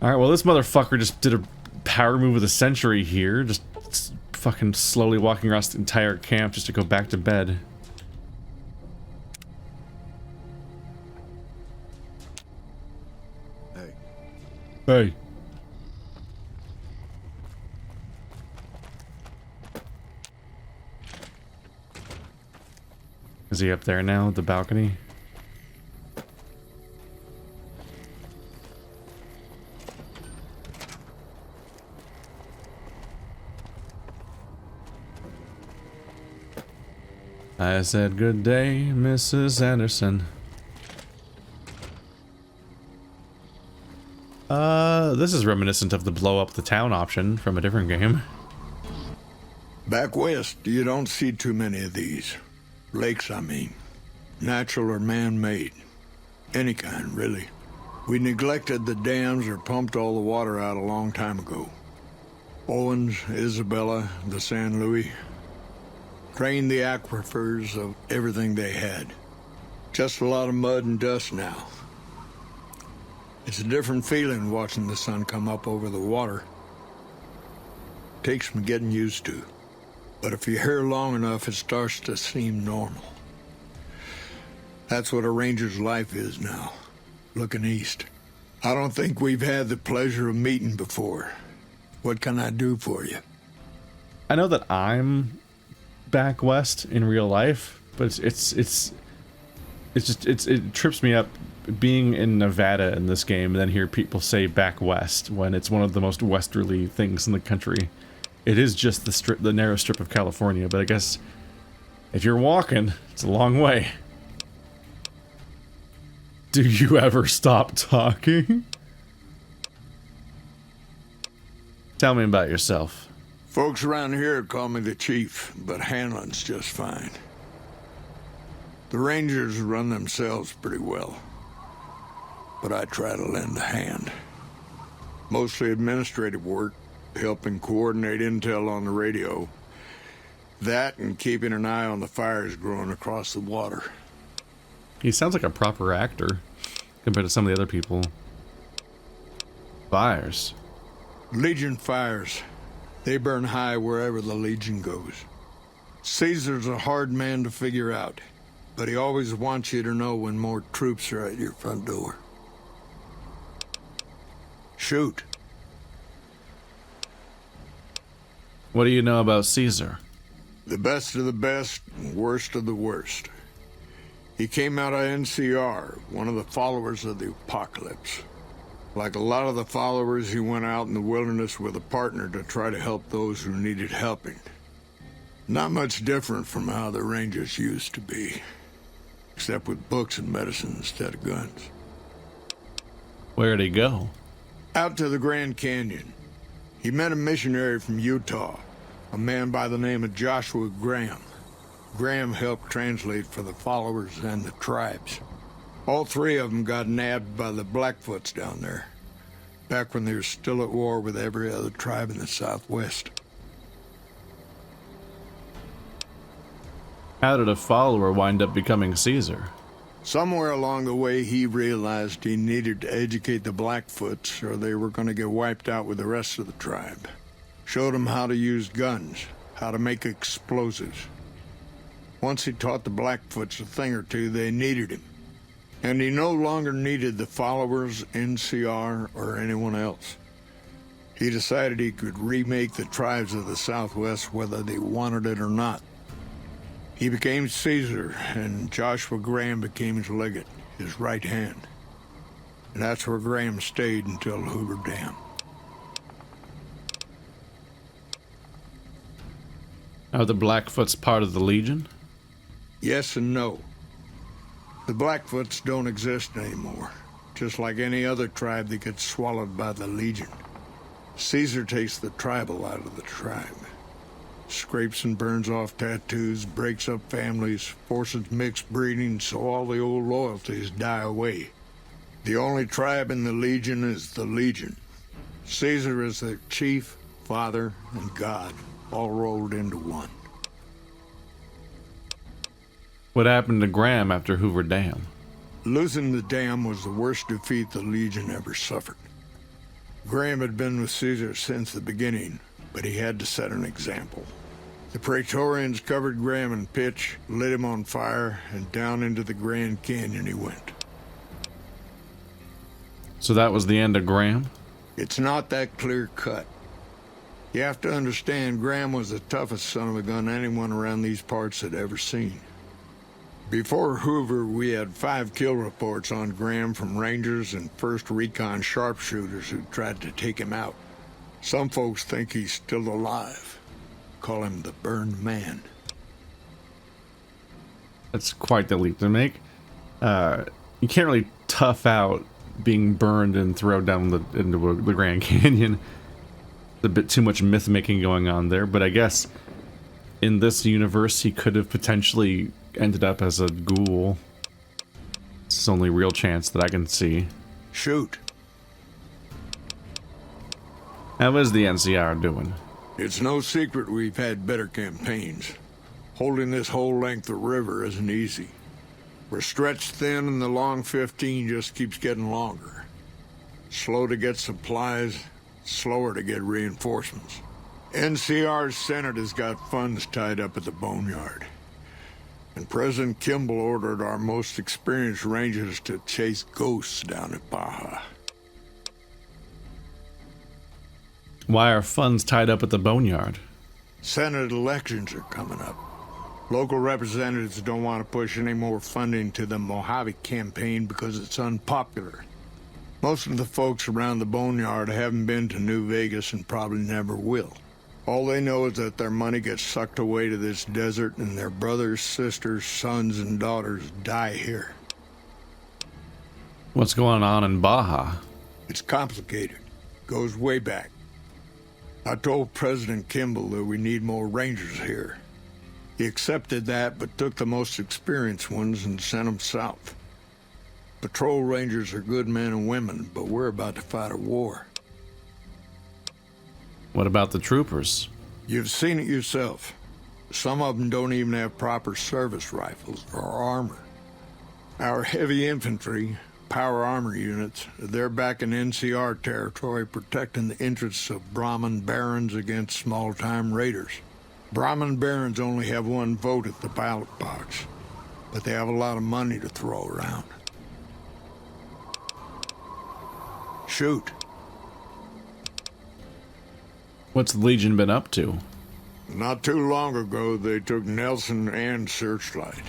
Alright, well this motherfucker just did a power move of the century here. Just fucking slowly walking across the entire camp just to go back to bed. Hey. Hey. Is he up there now at the balcony? I said good day, Mrs. Anderson. This is reminiscent of the blow up the town option from a different game. Back west, you don't see too many of these. Lakes, I mean. Natural or man-made. Any kind, really. We neglected the dams or pumped all the water out a long time ago. Owens, Isabella, the San Luis. Drained the aquifers of everything they had. Just a lot of mud and dust now. It's a different feeling watching the sun come up over the water. Takes some getting used to. But if you're here long enough, it starts to seem normal. That's what a ranger's life is now, looking east. I don't think we've had the pleasure of meeting before. What can I do for you? I know that I'm back west in real life, but it trips me up being in Nevada in this game and then hear people say back west when it's one of the most westerly things in the country. It is just the narrow strip of California, but I guess if you're walking, it's a long way. Do you ever stop talking? Tell me about yourself. Folks around here call me the chief, but Hanlon's just fine. The Rangers run themselves pretty well, but I try to lend a hand. Mostly administrative work, helping coordinate intel on the radio. That and keeping an eye on the fires growing across the water. He sounds like a proper actor compared to some of the other people. Fires. Legion fires. They burn high wherever the Legion goes. Caesar's a hard man to figure out, but he always wants you to know when more troops are at your front door. Shoot. What do you know about Caesar? The best of the best, worst of the worst. He came out of NCR, one of the followers of the apocalypse. Like a lot of the followers, he went out in the wilderness with a partner to try to help those who needed helping. Not much different from how the Rangers used to be, except with books and medicine instead of guns. Where'd he go? Out to the Grand Canyon. He met a missionary from Utah, a man by the name of Joshua Graham. Graham helped translate for the followers and the tribes. All three of them got nabbed by the Blackfoots down there, back when they were still at war with every other tribe in the Southwest. How did a follower wind up becoming Caesar? Somewhere along the way, he realized he needed to educate the Blackfoots or they were going to get wiped out with the rest of the tribe. Showed them how to use guns, how to make explosives. Once he taught the Blackfoots a thing or two, they needed him. And he no longer needed the followers, NCR, or anyone else. He decided he could remake the tribes of the Southwest whether they wanted it or not. He became Caesar, and Joshua Graham became his legate, his right hand. And that's where Graham stayed until Hoover Dam. Are the Blackfoots part of the Legion? Yes and no. The Blackfoots don't exist anymore, just like any other tribe that gets swallowed by the Legion. Caesar takes the tribal out of the tribe. Scrapes and burns off tattoos, breaks up families, forces mixed breeding so all the old loyalties die away. The only tribe in the Legion is the Legion. Caesar is their chief, father, and god, all rolled into one. What happened to Graham after Hoover Dam? Losing the dam was the worst defeat the Legion ever suffered. Graham had been with Caesar since the beginning, but he had to set an example. The Praetorians covered Graham in pitch, lit him on fire, and down into the Grand Canyon he went. So that was the end of Graham? It's not that clear cut. You have to understand, Graham was the toughest son of a gun anyone around these parts had ever seen. Before Hoover, we had 5 kill reports on Graham from Rangers and 1st Recon sharpshooters who tried to take him out. Some folks think he's still alive. Call him the Burned Man. That's quite the leap to make. You can't really tough out being burned and thrown down into the Grand Canyon. A bit too much myth making going on there, but I guess in this universe he could have potentially ended up as a ghoul. It's the only real chance that I can see. Shoot. How is the NCR doing? It's no secret we've had better campaigns. Holding this whole length of river isn't easy. We're stretched thin and the long 15 just keeps getting longer. Slow to get supplies, slower to get reinforcements. NCR's Senate has got funds tied up at the boneyard. And President Kimball ordered our most experienced rangers to chase ghosts down at Baja. Why are funds tied up at the boneyard? Senate elections are coming up. Local representatives don't want to push any more funding to the Mojave campaign because it's unpopular. Most of the folks around the boneyard haven't been to New Vegas and probably never will. All they know is that their money gets sucked away to this desert and their brothers, sisters, sons, and daughters die here. What's going on in Baja? It's complicated. Goes way back. I told President Kimball that we need more rangers here. He accepted that, but took the most experienced ones and sent them south. Patrol rangers are good men and women, but we're about to fight a war. What about the troopers? You've seen it yourself. Some of them don't even have proper service rifles or armor. Our heavy infantry, power armor units, they're back in NCR territory protecting the interests of Brahmin barons against small-time raiders. Brahmin barons only have one vote at the ballot box, but they have a lot of money to throw around. Shoot. What's the Legion been up to? Not too long ago, they took Nelson and Searchlight.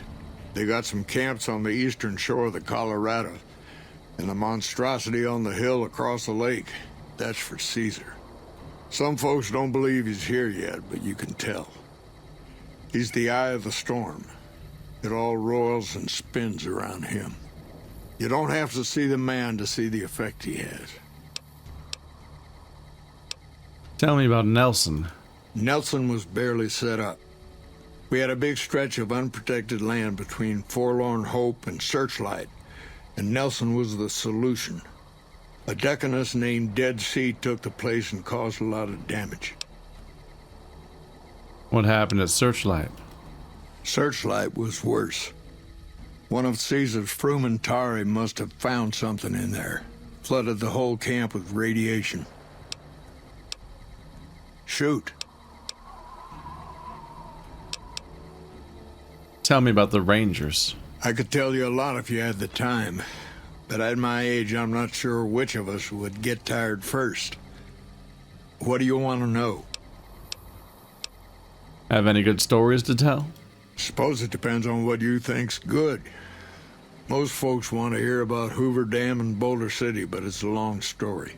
They got some camps on the eastern shore of the Colorado, and the monstrosity on the hill across the lake, that's for Caesar. Some folks don't believe he's here yet, but you can tell. He's the eye of the storm. It all roils and spins around him. You don't have to see the man to see the effect he has. Tell me about Nelson. Nelson was barely set up. We had a big stretch of unprotected land between Forlorn Hope and Searchlight, and Nelson was the solution. A deaconess named Dead Sea took the place and caused a lot of damage. What happened at Searchlight? Searchlight was worse. One of Caesar's Frumentari must have found something in there. Flooded the whole camp with radiation. Shoot. Tell me about the Rangers. I could tell you a lot if you had the time, but at my age, I'm not sure which of us would get tired first. What do you want to know? Have any good stories to tell? Suppose it depends on what you think's good. Most folks want to hear about Hoover Dam and Boulder City, but it's a long story.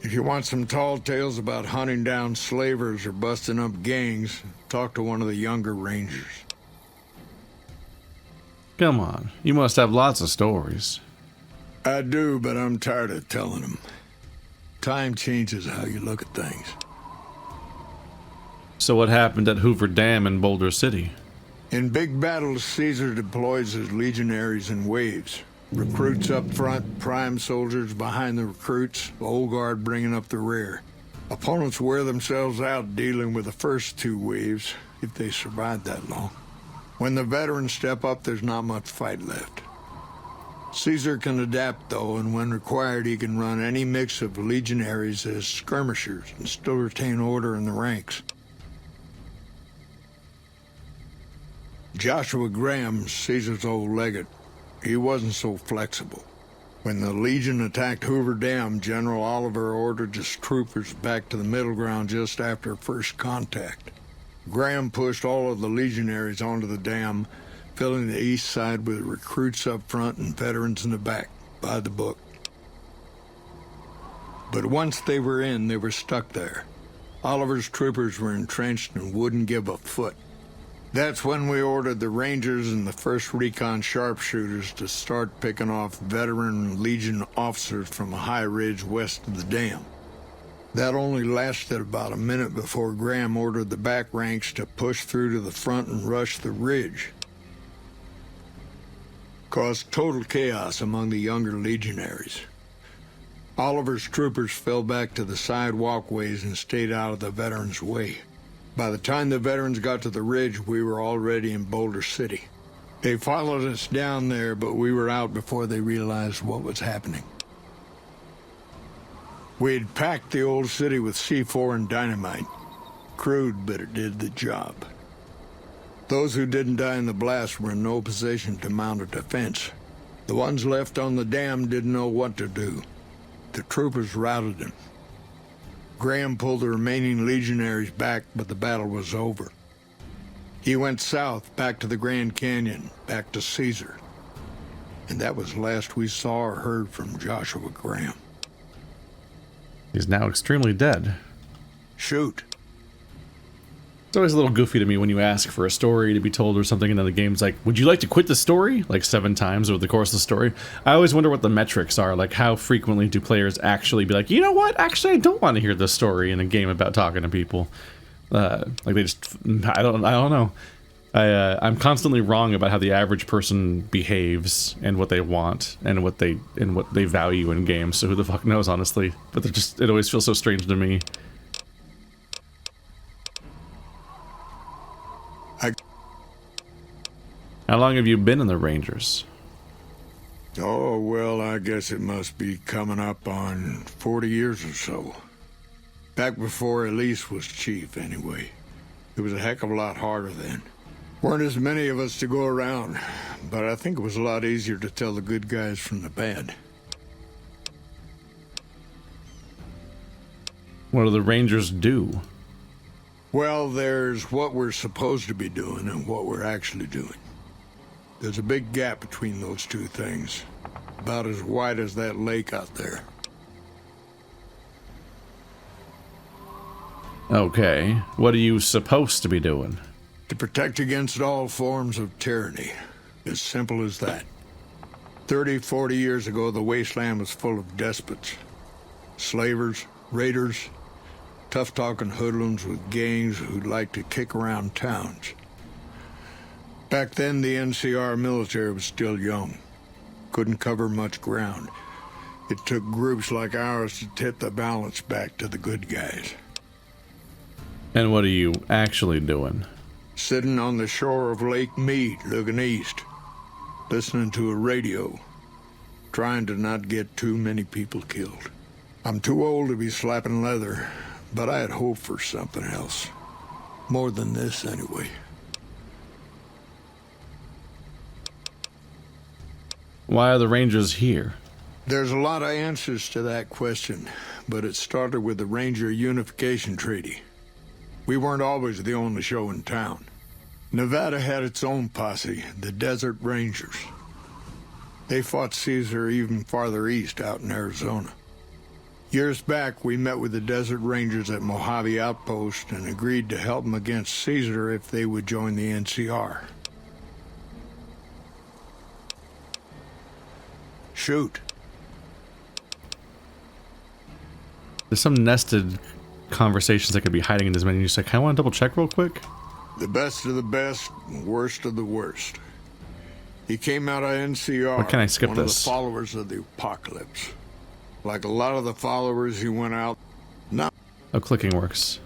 If you want some tall tales about hunting down slavers or busting up gangs, talk to one of the younger rangers. Come on, you must have lots of stories. I do, but I'm tired of telling them. Time changes how you look at things. So what happened at Hoover Dam in Boulder City? In big battles, Caesar deploys his legionaries in waves. Recruits up front, prime soldiers behind the recruits, the old guard bringing up the rear. Opponents wear themselves out dealing with the first 2 waves, if they survive that long. When the veterans step up, there's not much fight left. Caesar can adapt, though, and when required, he can run any mix of legionaries as skirmishers and still retain order in the ranks. Joshua Graham, Caesar's old legate, he wasn't so flexible. When the Legion attacked Hoover Dam, General Oliver ordered his troopers back to the middle ground just after first contact. Graham pushed all of the legionaries onto the dam, filling the east side with recruits up front and veterans in the back, by the book. But once they were in, they were stuck there. Oliver's troopers were entrenched and wouldn't give a foot. That's when we ordered the Rangers and the 1st Recon sharpshooters to start picking off veteran Legion officers from a high ridge west of the dam. That only lasted about a minute before Graham ordered the back ranks to push through to the front and rush the ridge. Caused total chaos among the younger legionaries. Oliver's troopers fell back to the side walkways and stayed out of the veterans' way. By the time the veterans got to the ridge, we were already in Boulder City. They followed us down there, but we were out before they realized what was happening. We had packed the old city with C4 and dynamite. Crude, but it did the job. Those who didn't die in the blast were in no position to mount a defense. The ones left on the dam didn't know what to do. The troopers routed them. Graham pulled the remaining legionaries back, but the battle was over. He went south, back to the Grand Canyon, back to Caesar. And that was the last we saw or heard from Joshua Graham. He's now extremely dead. Shoot. It's always a little goofy to me when you ask for a story to be told or something, and then the game's like, would you like to quit the story? Like 7 times over the course of the story. I always wonder what the metrics are. Like, how frequently do players actually be like, you know what? Actually, I don't want to hear this story in a game about talking to people. Like, they just, I don't know. I'm constantly wrong about how the average person behaves and what they want and what they value in games. So who the fuck knows, honestly? But it always feels so strange to me. How long have you been in the Rangers? Oh, well, I guess it must be coming up on 40 years or so. Back before Elise was chief, anyway. It was a heck of a lot harder then. Weren't as many of us to go around, but I think it was a lot easier to tell the good guys from the bad. What do the Rangers do? Well, there's what we're supposed to be doing and what we're actually doing. There's a big gap between those two things, about as wide as that lake out there. Okay, what are you supposed to be doing? To protect against all forms of tyranny. As simple as that. 30, 40 years ago, the wasteland was full of despots. Slavers, raiders, tough-talking hoodlums with gangs who'd like to kick around towns. Back then, the NCR military was still young. Couldn't cover much ground. It took groups like ours to tip the balance back to the good guys. And what are you actually doing? Sitting on the shore of Lake Mead, looking east. Listening to a radio. Trying to not get too many people killed. I'm too old to be slapping leather, but I had hoped for something else. More than this, anyway. Why are the Rangers here? There's a lot of answers to that question, but it started with the Ranger Unification Treaty. We weren't always the only show in town. Nevada had its own posse, the Desert Rangers. They fought Caesar even farther east, out in Arizona. Years back, we met with the Desert Rangers at Mojave Outpost and agreed to help them against Caesar if they would join the NCR. Shoot. There's some nested conversations that could be hiding in this menu. So I want to double check real quick. The best of the best, worst of the worst. He came out of NCR. Why can't I skip one of this? the followers of the apocalypse. Like a lot of the followers, he went out. Not. Oh, clicking works.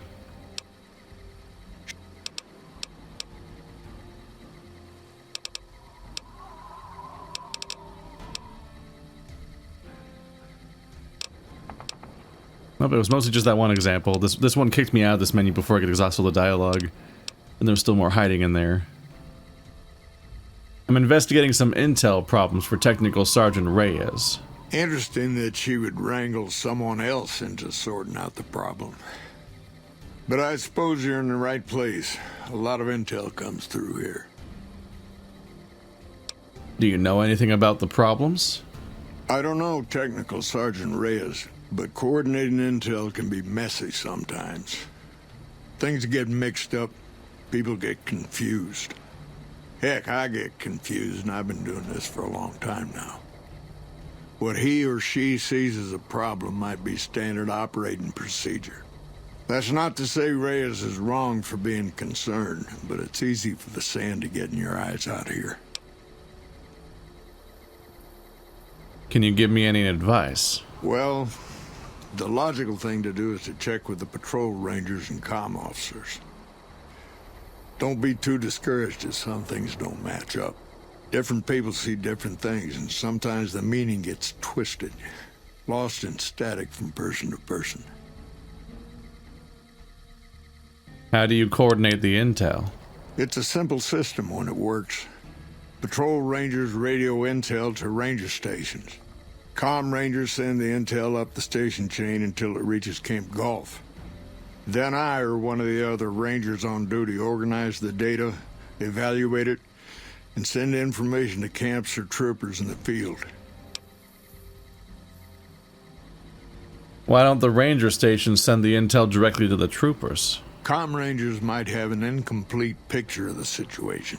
No, but it was mostly just that one example. This one kicked me out of this menu before I could exhaust all the dialogue. And there's still more hiding in there. I'm investigating some intel problems for Technical Sergeant Reyes. Interesting that she would wrangle someone else into sorting out the problem. But I suppose you're in the right place. A lot of intel comes through here. Do you know anything about the problems? I don't know Technical Sergeant Reyes, but coordinating intel can be messy sometimes. Things get mixed up, people get confused. Heck, I get confused, and I've been doing this for a long time now. What he or she sees as a problem might be standard operating procedure. That's not to say Reyes is wrong for being concerned, but it's easy for the sand to get in your eyes out here. Can you give me any advice? Well, the logical thing to do is to check with the patrol rangers and comm officers. Don't be too discouraged if some things don't match up. Different people see different things, and sometimes the meaning gets twisted, lost in static from person to person. How do you coordinate the intel? It's a simple system when it works. Patrol rangers radio intel to ranger stations. Comm rangers send the intel up the station chain until it reaches Camp Gulf. Then I or one of the other rangers on duty organize the data, evaluate it, and send information to camps or troopers in the field. Why don't the ranger stations send the intel directly to the troopers? Comm rangers might have an incomplete picture of the situation.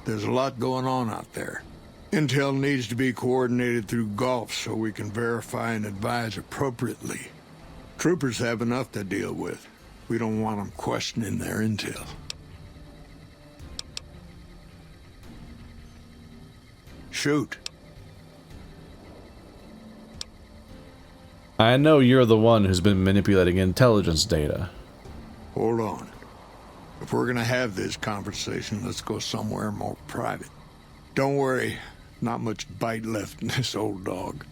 There's a lot going on out there. Intel needs to be coordinated through Gulf so we can verify and advise appropriately. Troopers have enough to deal with. We don't want them questioning their intel. Shoot. I know you're the one who's been manipulating intelligence data. Hold on. If we're gonna have this conversation, let's go somewhere more private. Don't worry, not much bite left in this old dog.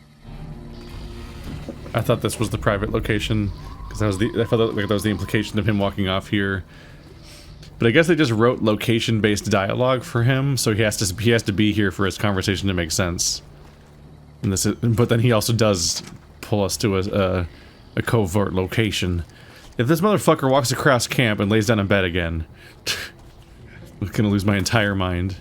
I thought this was the private location, because I felt like that was the implication of him walking off here. But I guess they just wrote location-based dialogue for him, so he has to be here for his conversation to make sense. But then he also does pull us to a covert location. If this motherfucker walks across camp and lays down in bed again, I'm gonna lose my entire mind.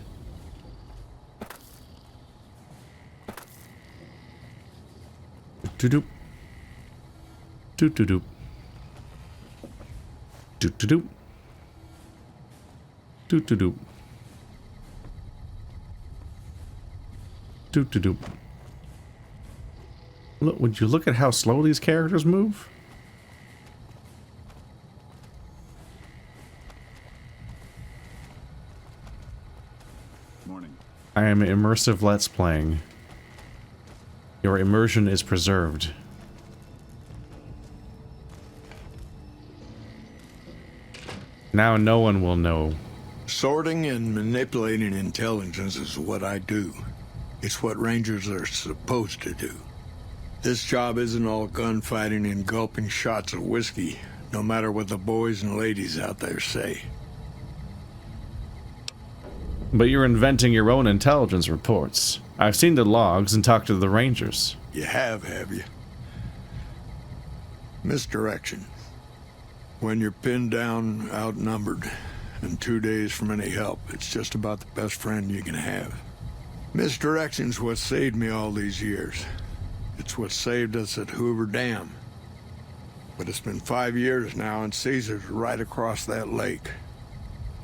Doo-doop. Doo-doo-doop. Doo-doo-doop. Doo-doo-doop. Doo-doo-doop. Look, would you look at how slow these characters move? Morning. I am immersive let's playing. Your immersion is preserved. Now no one will know. Sorting and manipulating intelligence is what I do. It's what Rangers are supposed to do. This job isn't all gunfighting and gulping shots of whiskey, no matter what the boys and ladies out there say. But you're inventing your own intelligence reports. I've seen the logs and talked to the Rangers. You have you? Misdirection. When you're pinned down, outnumbered, and 2 days from any help, it's just about the best friend you can have. Misdirection's what saved me all these years. It's what saved us at Hoover Dam. But it's been 5 years now, and Caesar's right across that lake.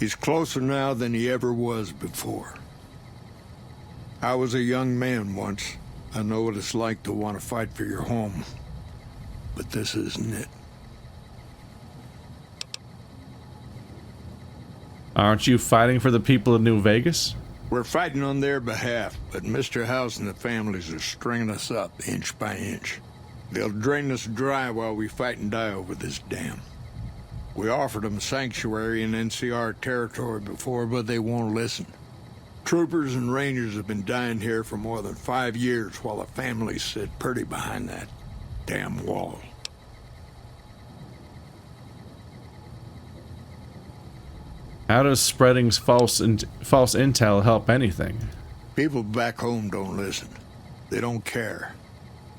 He's closer now than he ever was before. I was a young man once. I know what it's like to want to fight for your home. But this isn't it. Aren't you fighting for the people of New Vegas? We're fighting on their behalf, but Mr. House and the families are stringing us up inch by inch. They'll drain us dry while we fight and die over this dam. We offered them sanctuary in NCR territory before, but they won't listen. Troopers and Rangers have been dying here for more than 5 years while the families sit pretty behind that damn wall. How does spreading false intel help anything? People back home don't listen. They don't care.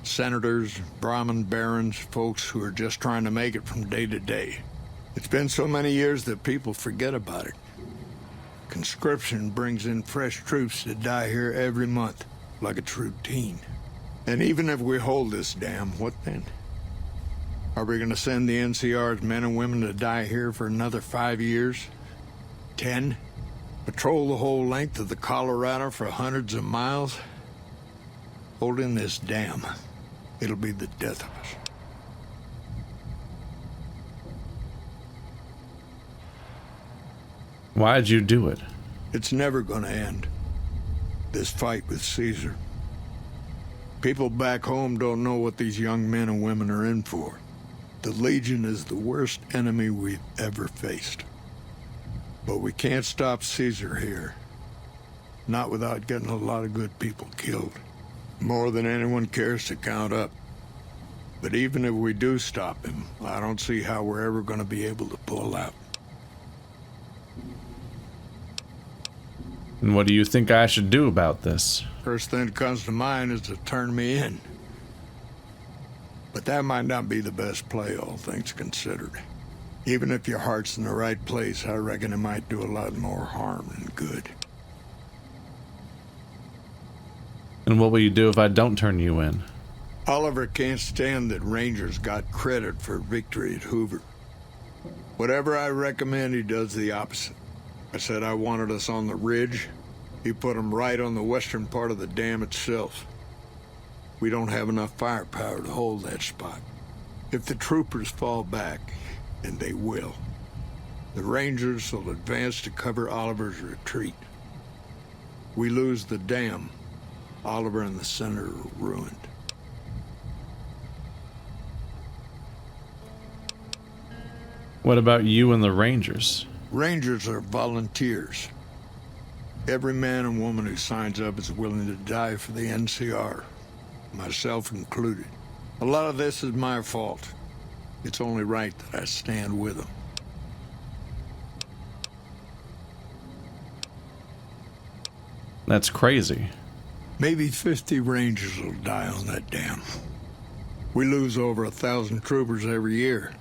Senators, Brahmin barons, folks who are just trying to make it from day to day. It's been so many years that people forget about it. Conscription brings in fresh troops to die here every month, like it's routine. And even if we hold this dam, what then? Are we gonna send the NCR's men and women to die here for another 5 years? 10? Patrol the whole length of the Colorado for hundreds of miles? Holding this dam, it'll be the death of us. Why'd you do it? It's never gonna end. This fight with Caesar. People back home don't know what these young men and women are in for. The Legion is the worst enemy we've ever faced. But we can't stop Caesar here. Not without getting a lot of good people killed. More than anyone cares to count up. But even if we do stop him, I don't see how we're ever going to be able to pull out. And what do you think I should do about this? First thing that comes to mind is to turn me in. But that might not be the best play, all things considered. Even if your heart's in the right place, I reckon it might do a lot more harm than good. And what will you do if I don't turn you in? Oliver can't stand that Rangers got credit for victory at Hoover. Whatever I recommend, he does the opposite. I said I wanted us on the ridge. He put them right on the western part of the dam itself. We don't have enough firepower to hold that spot. If the troopers fall back, and they will, the Rangers will advance to cover Oliver's retreat. We lose the dam, Oliver and the center are ruined. What about you and the Rangers? Rangers are volunteers. Every man and woman who signs up is willing to die for the NCR, myself included. A lot of this is my fault. It's only right that I stand with them. That's crazy. Maybe 50 Rangers will die on that dam. We lose over 1,000 troopers every year.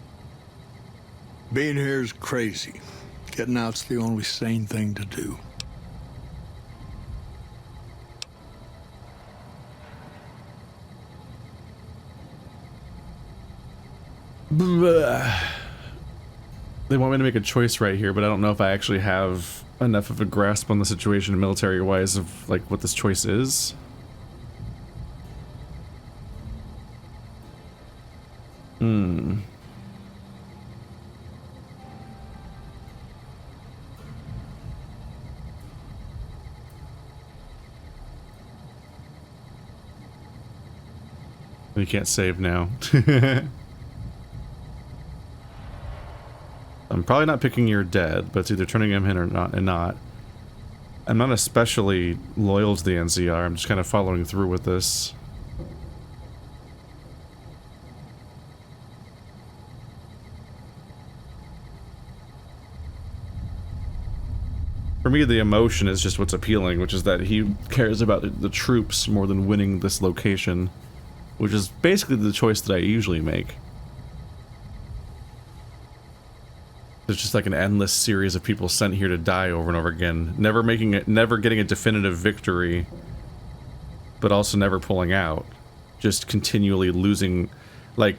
Being here is crazy. Getting out's the only sane thing to do. They want me to make a choice right here, but I don't know if I actually have enough of a grasp on the situation military-wise of, like, what this choice is. You can't save now. I'm probably not picking you're dead, but it's either turning him in or not, and not. I'm not especially loyal to the NCR. I'm just kind of following through with this. For me, the emotion is just what's appealing, which is that he cares about the troops more than winning this location, which is basically the choice that I usually make. There's just like an endless series of people sent here to die over and over again, never getting a definitive victory, but also never pulling out. Just continually losing. Like,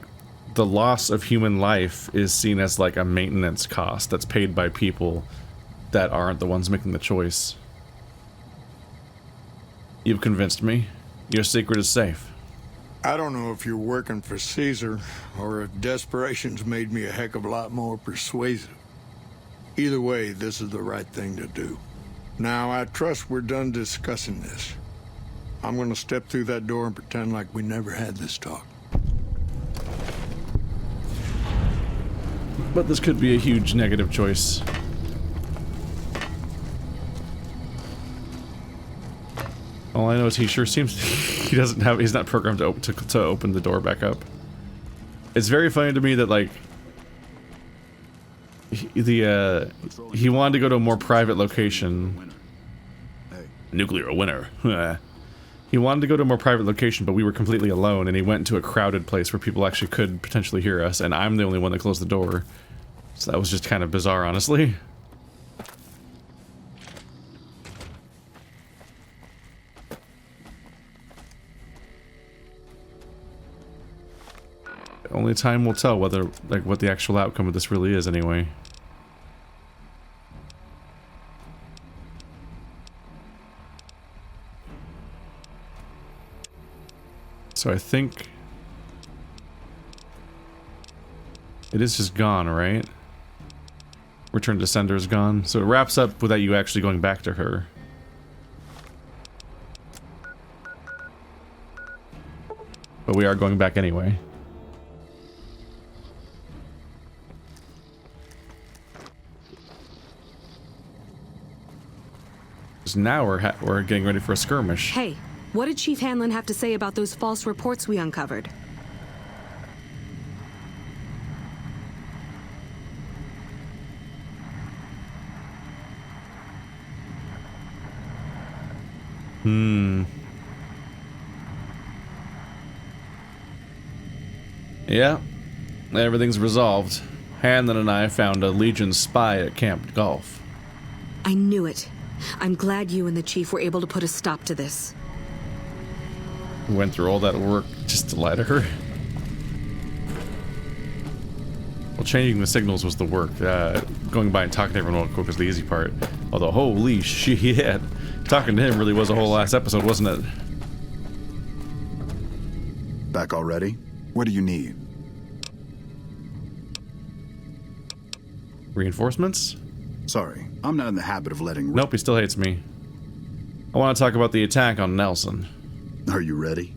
the loss of human life is seen as like a maintenance cost that's paid by people that aren't the ones making the choice. You've convinced me. Your secret is safe. I don't know if you're working for Caesar, or if desperation's made me a heck of a lot more persuasive. Either way, this is the right thing to do. Now, I trust we're done discussing this. I'm gonna step through that door and pretend like we never had this talk. But this could be a huge negative choice. All I know is he sure seems he's not programmed to open the door back up. It's very funny to me that, like, he wanted to go to a more private location. Winner. Hey, Nuclear winner. He wanted to go to a more private location, but we were completely alone, and he went to a crowded place where people actually could potentially hear us, and I'm the only one that closed the door. So that was just kind of bizarre, honestly. Only time will tell whether, like, what the actual outcome of this really is, anyway. So I think it is just gone, right? Return to sender is gone. So it wraps up without you actually going back to her. But we are going back anyway. So now we're getting ready for a skirmish. Hey, what did Chief Hanlon have to say about those false reports we uncovered? Yeah, everything's resolved. Hanlon and I found a Legion spy at Camp Golf. I knew it. I'm glad you and the Chief were able to put a stop to this. We went through all that work just to lie to her. Well, changing the signals was the work. Going by and talking to everyone real quick was the easy part. Although, holy shit, talking to him really was a whole last episode, wasn't it? back already? What do you need? Reinforcements? Sorry, I'm not in the habit of letting... Nope, he still hates me. I want to talk about the attack on Nelson. Are you ready?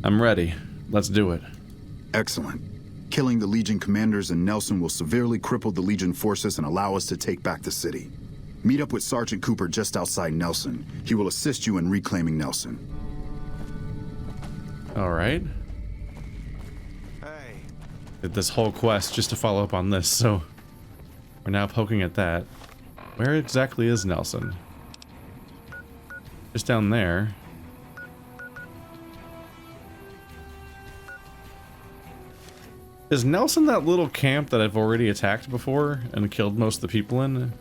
I'm ready. Let's do it. Excellent. Killing the Legion commanders in Nelson will severely cripple the Legion forces and allow us to take back the city. Meet up with Sergeant Cooper just outside Nelson. He will assist you in reclaiming Nelson. Alright. Hey. Did this whole quest just to follow up on this, so... We're now poking at that. Where exactly is Nelson? Just down there. Is Nelson that little camp that I've already attacked before and killed most of the people in?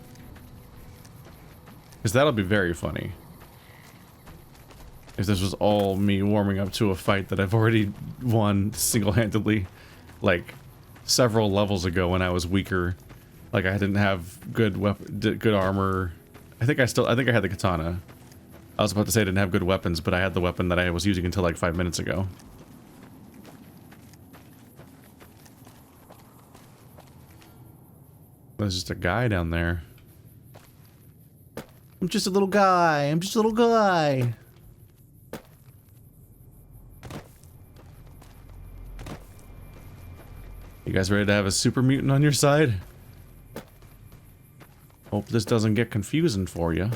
Because that'll be very funny. If this was all me warming up to a fight that I've already won single-handedly, like several levels ago when I was weaker, like I didn't have good armor. I think I had the katana. I was about to say I didn't have good weapons, but I had the weapon that I was using until like 5 minutes ago. There's just a guy down there. I'm just a little guy. I'm just a little guy. You guys ready to have a super mutant on your side? Hope this doesn't get confusing for you.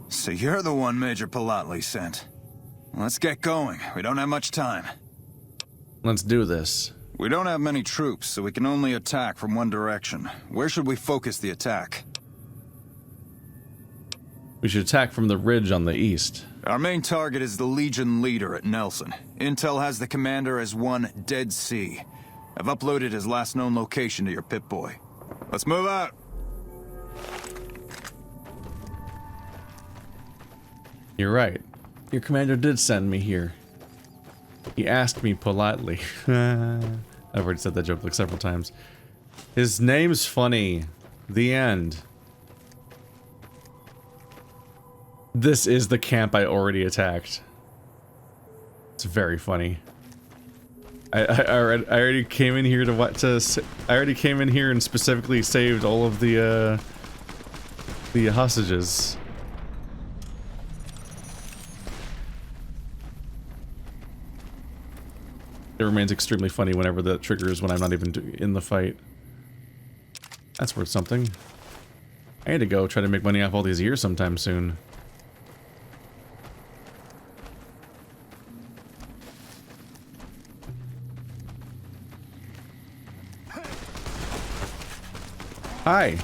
So you're the one Major Palatli sent. Let's get going. We don't have much time. Let's do this. We don't have many troops, so we can only attack from one direction. Where should we focus the attack? We should attack from the ridge on the east. Our main target is the Legion leader at Nelson. Intel has the commander as one Dead Sea. I've uploaded his last known location to your Pip-Boy. Let's move out! You're right. Your commander did send me here. He asked me politely. I've already said that joke like several times. His name's funny. The end. This is the camp I already attacked. It's very funny. I already came in here I already came in here and specifically saved all of the hostages. It remains extremely funny whenever that triggers when I'm not even in the fight. That's worth something. I need to go try to make money off all these years sometime soon. Hi.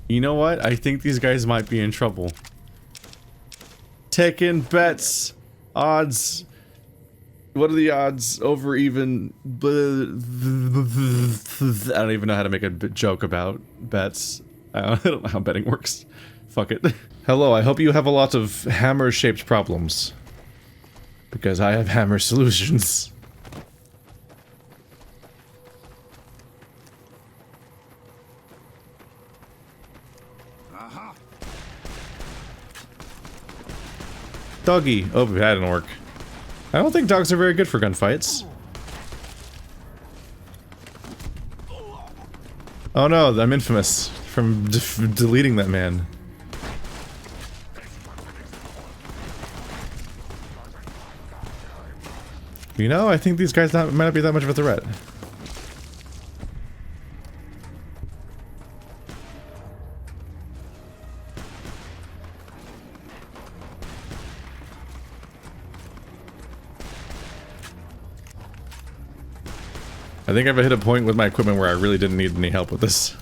You know what? I think these guys might be in trouble. Taking bets. Odds. What are the odds over even? I don't even know how to make a joke about bets. I don't know how betting works. Fuck it. Hello, I hope you have a lot of hammer-shaped problems. Because I have hammer solutions. Doggy. Oh, that didn't work. I don't think dogs are very good for gunfights. Oh no, I'm infamous from deleting that man. You know, I think these guys might not be that much of a threat. I think I've hit a point with my equipment where I really didn't need any help with this.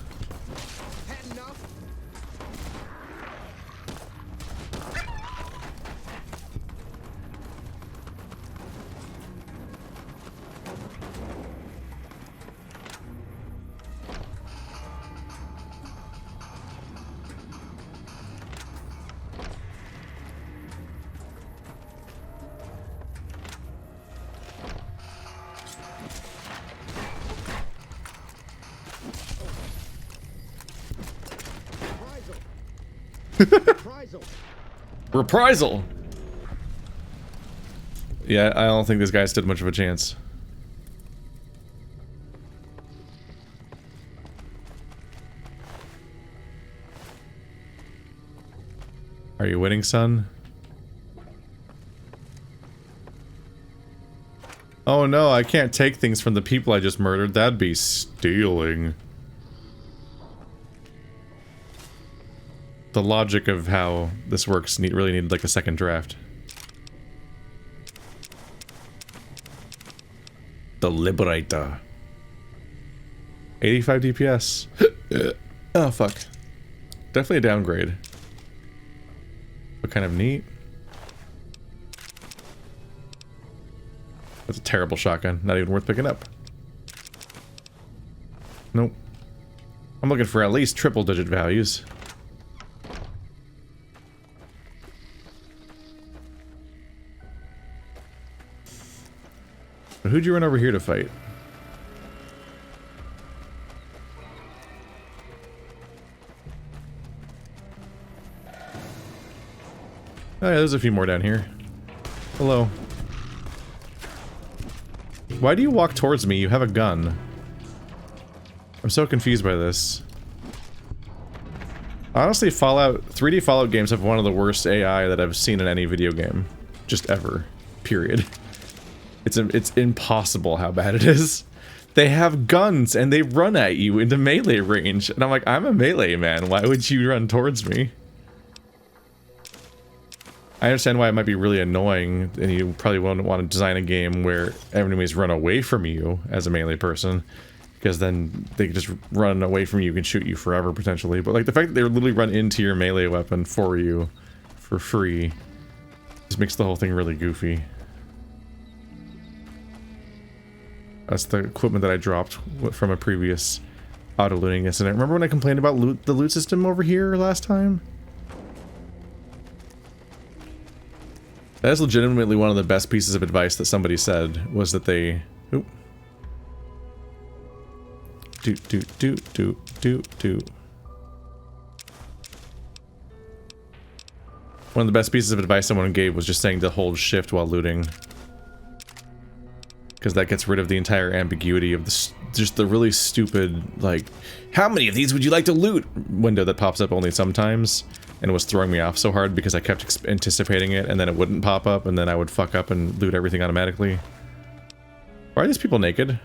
Reprisal! Yeah, I don't think this guy stood much of a chance. Are you winning, son? Oh no, I can't take things from the people I just murdered. That'd be stealing. The logic of how this works really needed like a second draft. The Liberator. 85 DPS. Oh fuck. Definitely a downgrade. But kind of neat. That's a terrible shotgun. Not even worth picking up. Nope. I'm looking for at least triple digit values. But who'd you run over here to fight? Oh yeah, there's a few more down here. Hello. Why do you walk towards me? You have a gun. I'm so confused by this. Honestly, 3D Fallout games have one of the worst AI that I've seen in any video game. Just ever. Period. It's impossible how bad it is. They have guns and they run at you into melee range. And I'm like, I'm a melee man. Why would you run towards me? I understand why it might be really annoying and you probably won't want to design a game where enemies run away from you as a melee person. Because then they can just run away from you and shoot you forever potentially. But like the fact that they literally run into your melee weapon for you for free just makes the whole thing really goofy. That's the equipment that I dropped from a previous auto-looting incident. Remember when I complained about the loot system over here last time? That is legitimately one of the best pieces of advice that somebody said, was that they... Oop. One of the best pieces of advice someone gave was just saying to hold shift while looting. Because that gets rid of the entire ambiguity of just the really stupid, like, how many of these would you like to loot window that pops up only sometimes, and was throwing me off so hard because I kept anticipating it, and then it wouldn't pop up, and then I would fuck up and loot everything automatically. Why are these people naked?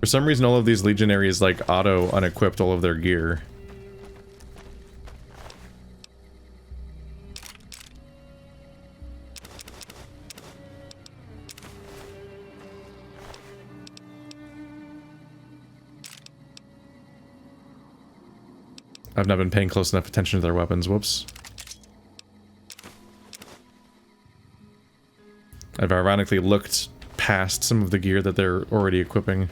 For some reason, all of these legionaries like auto unequipped all of their gear. I've not been paying close enough attention to their weapons. Whoops. I've ironically looked past some of the gear that they're already equipping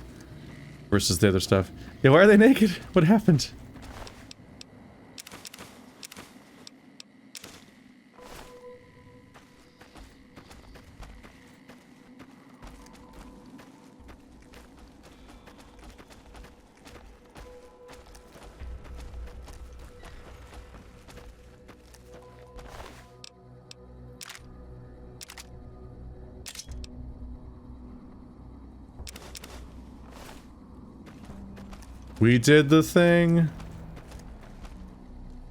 versus the other stuff. Yeah, why are they naked? What happened? We did the thing.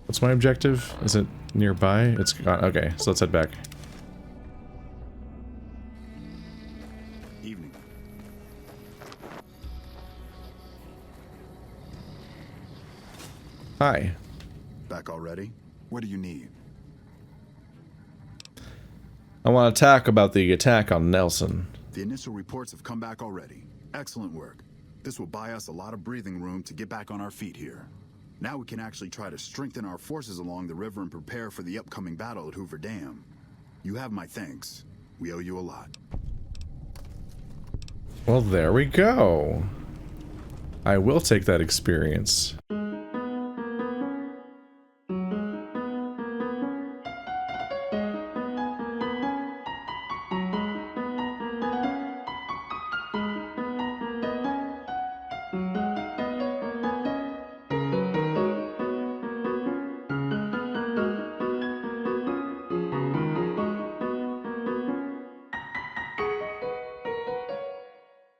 What's my objective? Is it nearby? It's gone. Okay, so let's head back. Evening. Hi. Back already? What do you need? I want to talk about the attack on Nelson. The initial reports have come back already. Excellent work. This will buy us a lot of breathing room to get back on our feet here. Now we can actually try to strengthen our forces along the river and prepare for the upcoming battle at Hoover Dam. You have my thanks. We owe you a lot. Well, there we go. I will take that experience.